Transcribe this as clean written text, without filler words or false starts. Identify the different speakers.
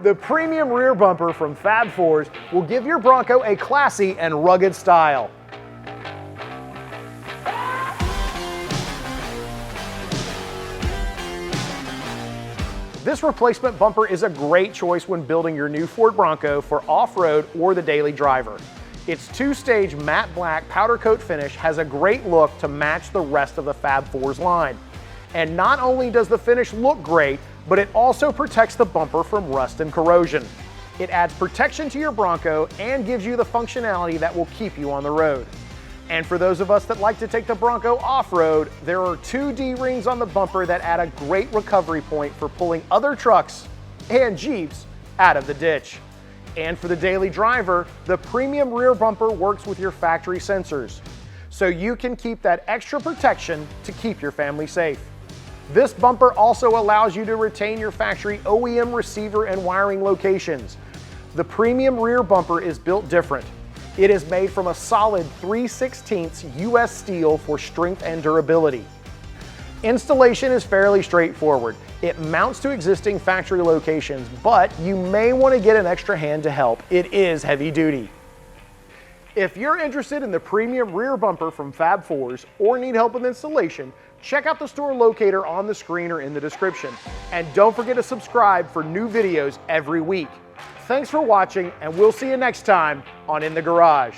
Speaker 1: The premium rear bumper from Fab Fours will give your Bronco a classy and rugged style. This replacement bumper is a great choice when building your new Ford Bronco for off-road or the daily driver. Its two-stage matte black powder coat finish has a great look to match the rest of the Fab Fours line. And not only does the finish look great, but it also protects the bumper from rust and corrosion. It adds protection to your Bronco and gives you the functionality that will keep you on the road. And for those of us that like to take the Bronco off-road, there are two D-rings on the bumper that add a great recovery point for pulling other trucks and Jeeps out of the ditch. And for the daily driver, the premium rear bumper works with your factory sensors, so you can keep that extra protection to keep your family safe. This bumper also allows you to retain your factory OEM receiver and wiring locations. The premium rear bumper is built different. It is made from a solid 3/16 US steel for strength and durability. Installation is fairly straightforward. It mounts to existing factory locations, but you may want to get an extra hand to help. It is heavy duty. If you're interested in the premium rear bumper from Fab Fours or need help with installation, check out the store locator on the screen or in the description. And don't forget to subscribe for new videos every week. Thanks for watching, and we'll see you next time on In the Garage.